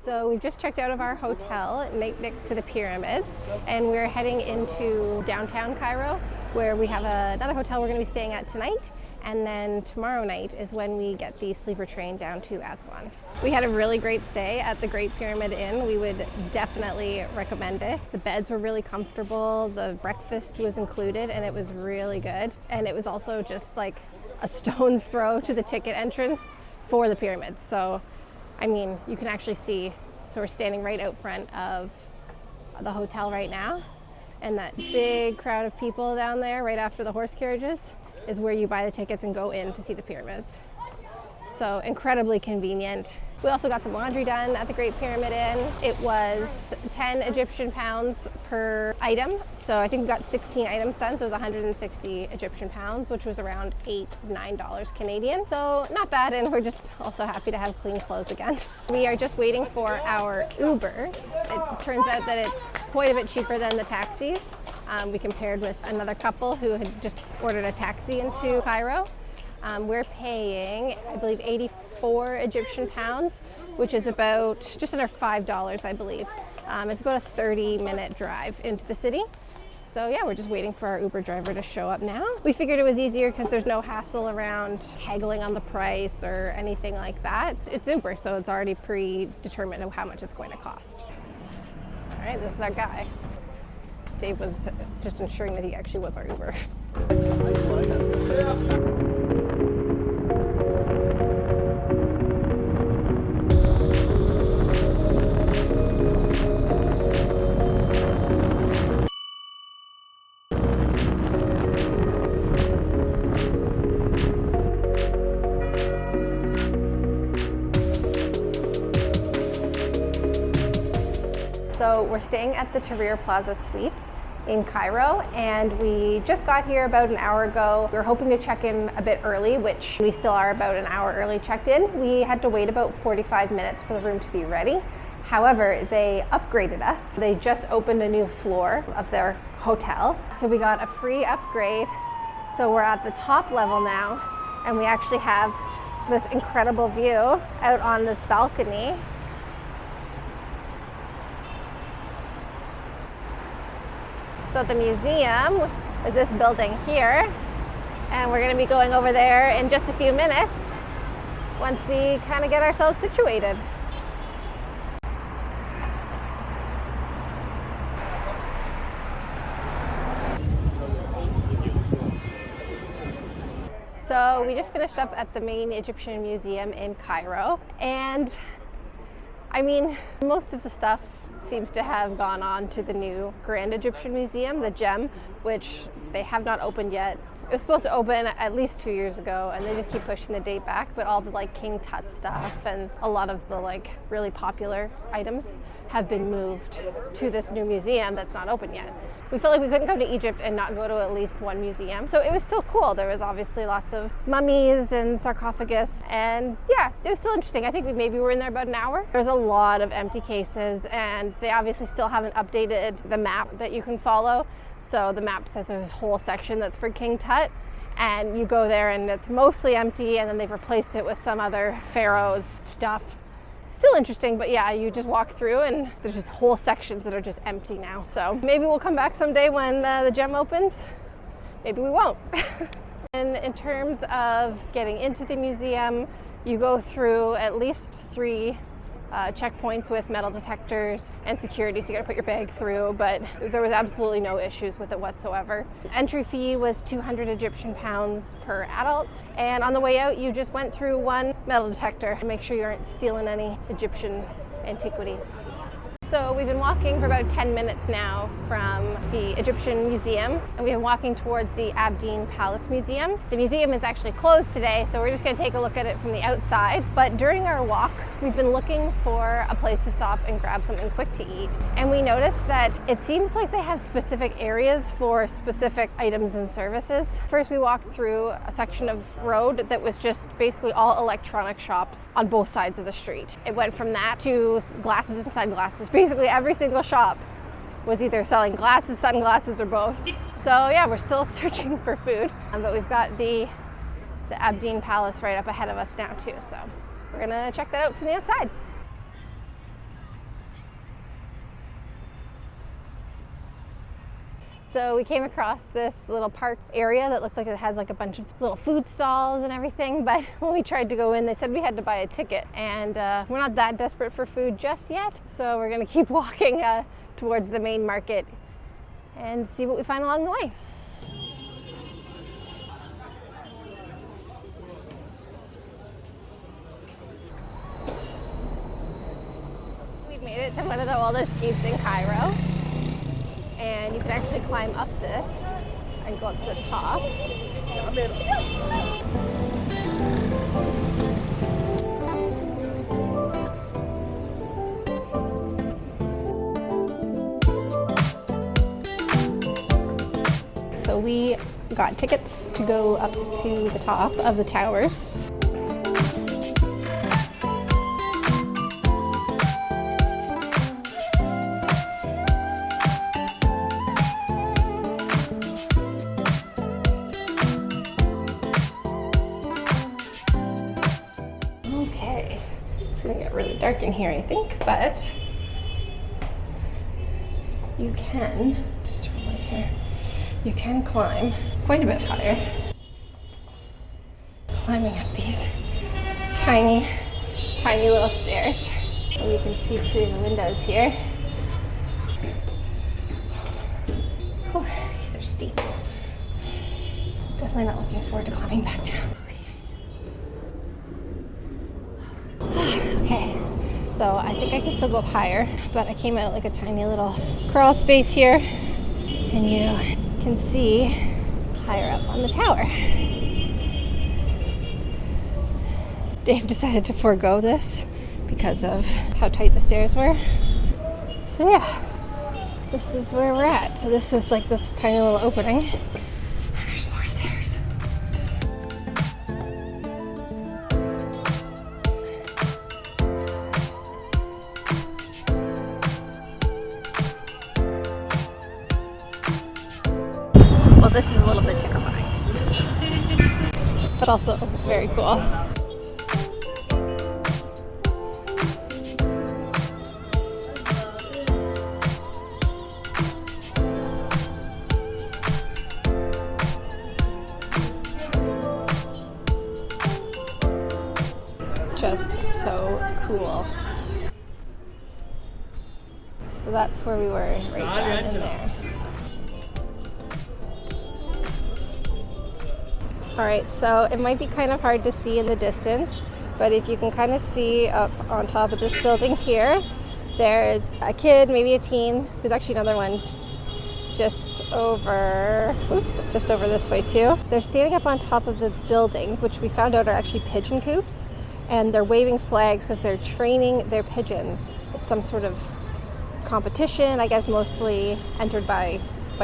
So we've just checked out of our hotel next to the pyramids, and we're heading into downtown Cairo, where we have another hotel we're going to be staying at tonight. And then tomorrow night is when we get the sleeper train down to Aswan. We had a really great stay at the Great Pyramid Inn. We would definitely recommend it. The beds were really comfortable, the breakfast was included, and it was really good. And it was also just like a stone's throw to the ticket entrance for the pyramids. So, I mean, you can actually see, so we're standing right out front of the hotel right now. And that big crowd of people down there right after the horse carriages is where you buy the tickets and go in to see the pyramids. So incredibly convenient. We also got some laundry done at the Great Pyramid Inn. It was 10 Egyptian pounds per item. So I think we got 16 items done, so it was 160 Egyptian pounds, which was around $9 Canadian. So not bad, and we're just also happy to have clean clothes again. We are just waiting for our Uber. It turns out that it's quite a bit cheaper than the taxis. We compared with another couple who had just ordered a taxi into Cairo. We're paying, I believe, 84 Egyptian pounds, which is about just under $5, I believe. It's about a 30-minute drive into the city. So yeah, we're just waiting for our Uber driver to show up now. We figured it was easier because there's no hassle around haggling on the price or anything like that. It's Uber, so it's already predetermined of how much it's going to cost. All right, this is our guy. Dave was just ensuring that he actually was our Uber. So we're staying at the Tahrir Plaza Suites in Cairo, and we just got here about an hour ago. We were hoping to check in a bit early, which we still are about an hour early checked in. We had to wait about 45 minutes for the room to be ready. However, they upgraded us. They just opened a new floor of their hotel. So we got a free upgrade. So we're at the top level now, and we actually have this incredible view out on this balcony. So the museum is this building here, and we're going to be going over there in just a few minutes once we kind of get ourselves situated. So we just finished up at the main Egyptian museum in Cairo, and I mean, most of the stuff seems to have gone on to the new Grand Egyptian Museum, the GEM, which they have not opened yet. It was supposed to open at least 2 years ago, and they just keep pushing the date back, but all the like King Tut stuff and a lot of the like really popular items have been moved to this new museum that's not open yet. We felt like we couldn't come to Egypt and not go to at least one museum. So it was still cool. There was obviously lots of mummies and sarcophagus, and yeah, it was still interesting. I think we maybe were in there about an hour. There's a lot of empty cases, and they obviously still haven't updated the map that you can follow. So the map says there's this whole section that's for King Tut, and you go there and it's mostly empty, and then they've replaced it with some other pharaoh's stuff. Still interesting, but yeah, you just walk through and there's just whole sections that are just empty now. So maybe we'll come back someday when the GEM opens. Maybe we won't. And in terms of getting into the museum, you go through at least 3 checkpoints with metal detectors and security, so you gotta put your bag through, but there was absolutely no issues with it whatsoever. Entry fee was 200 Egyptian pounds per adult, and on the way out you just went through 1 metal detector to make sure you aren't stealing any Egyptian antiquities. So we've been walking for about 10 minutes now from the Egyptian Museum, and we've been walking towards the Abdeen Palace Museum. The museum is actually closed today, so we're just going to take a look at it from the outside. But during our walk, we've been looking for a place to stop and grab something quick to eat. And we noticed that it seems like they have specific areas for specific items and services. First, we walked through a section of road that was just basically all electronic shops on both sides of the street. It went from that to glasses and sunglasses. Basically every single shop was either selling glasses, sunglasses, or both. So yeah, we're still searching for food, but we've got the Abdeen Palace right up ahead of us now too. So we're gonna check that out from the outside. So we came across this little park area that looked like it has like a bunch of little food stalls and everything, but when we tried to go in, they said we had to buy a ticket, and we're not that desperate for food just yet, so we're gonna keep walking towards the main market and see what we find along the way. We've made it to one of the oldest gates in Cairo, and you can actually climb up this and go up to the top. So we got tickets to go up to the top of the towers. Okay, it's gonna get really dark in here, I think, but you can turn right here. You can climb quite a bit higher. Climbing up these tiny little stairs. And you can see through the windows here. Whew, these are steep. Definitely not looking forward to climbing back down. Okay, so I think I can still go up higher, but I came out like a tiny little crawl space here, and you can see higher up on the tower. Dave decided to forego this because of how tight the stairs were. So yeah, this is where we're at. So this is like this tiny little opening, and there's more stairs. Well, this is a little bit terrifying, but also very cool. Just so cool. So that's where we were, right down in there. All right, so it might be kind of hard to see in the distance, but if you can kind of see up on top of this building here, there's a kid, maybe a teen. There's actually another one just over this way too. They're standing up on top of the buildings, which we found out are actually pigeon coops, and they're waving flags because they're training their pigeons. It's some sort of competition, I guess mostly entered by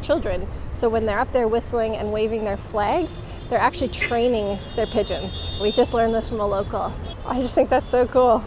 children. So when they're up there whistling and waving their flags, they're actually training their pigeons. We just learned this from a local. I just think that's so cool.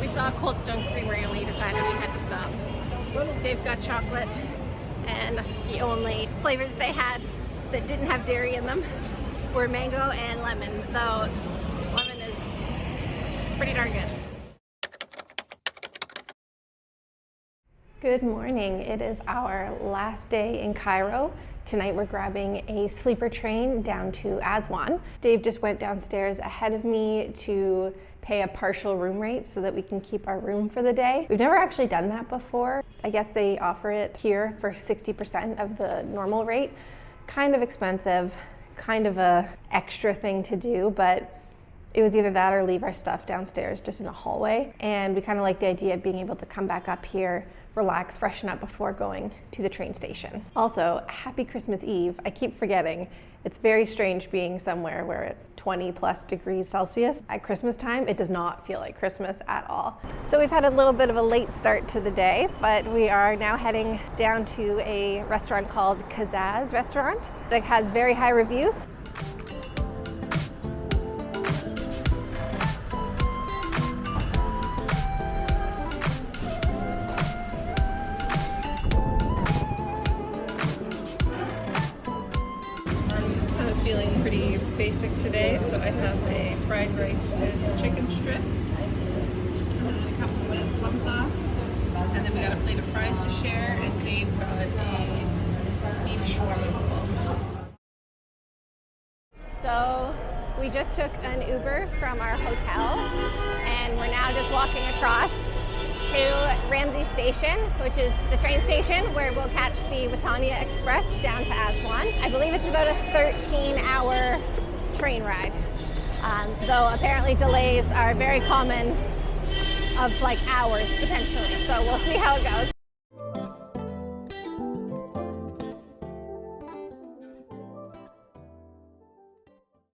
We saw Cold Stone Creamery and we decided we had to stop. Dave's got chocolate, and the only flavors they had that didn't have dairy in them were mango and lemon, though lemon is pretty darn good. Good morning. It is our last day in Cairo. Tonight we're grabbing a sleeper train down to Aswan. Dave just went downstairs ahead of me to pay a partial room rate so that we can keep our room for the day. We've never actually done that before. I guess they offer it here for 60% of the normal rate. Kind of expensive, kind of a extra thing to do, but it was either that or leave our stuff downstairs just in a hallway. And we kind of like the idea of being able to come back up here, relax, freshen up before going to the train station. Also, happy Christmas Eve. I keep forgetting. It's very strange being somewhere where it's 20 plus degrees Celsius. At Christmas time, it does not feel like Christmas at all. So we've had a little bit of a late start to the day, but we are now heading down to a restaurant called Kazaz Restaurant that has very high reviews. feeling pretty basic today, so I have a fried rice with chicken strips. And it comes with plum sauce. And then we got a plate of fries to share, and Dave got a beef shawarma bowl. So we just took an Uber from our hotel, and we're now just walking across to Ramsey Station, which is the train station where we'll catch the Watania Express down to Aswan. I believe it's about a 13-hour train ride, though apparently delays are very common, of like hours potentially. So we'll see how it goes.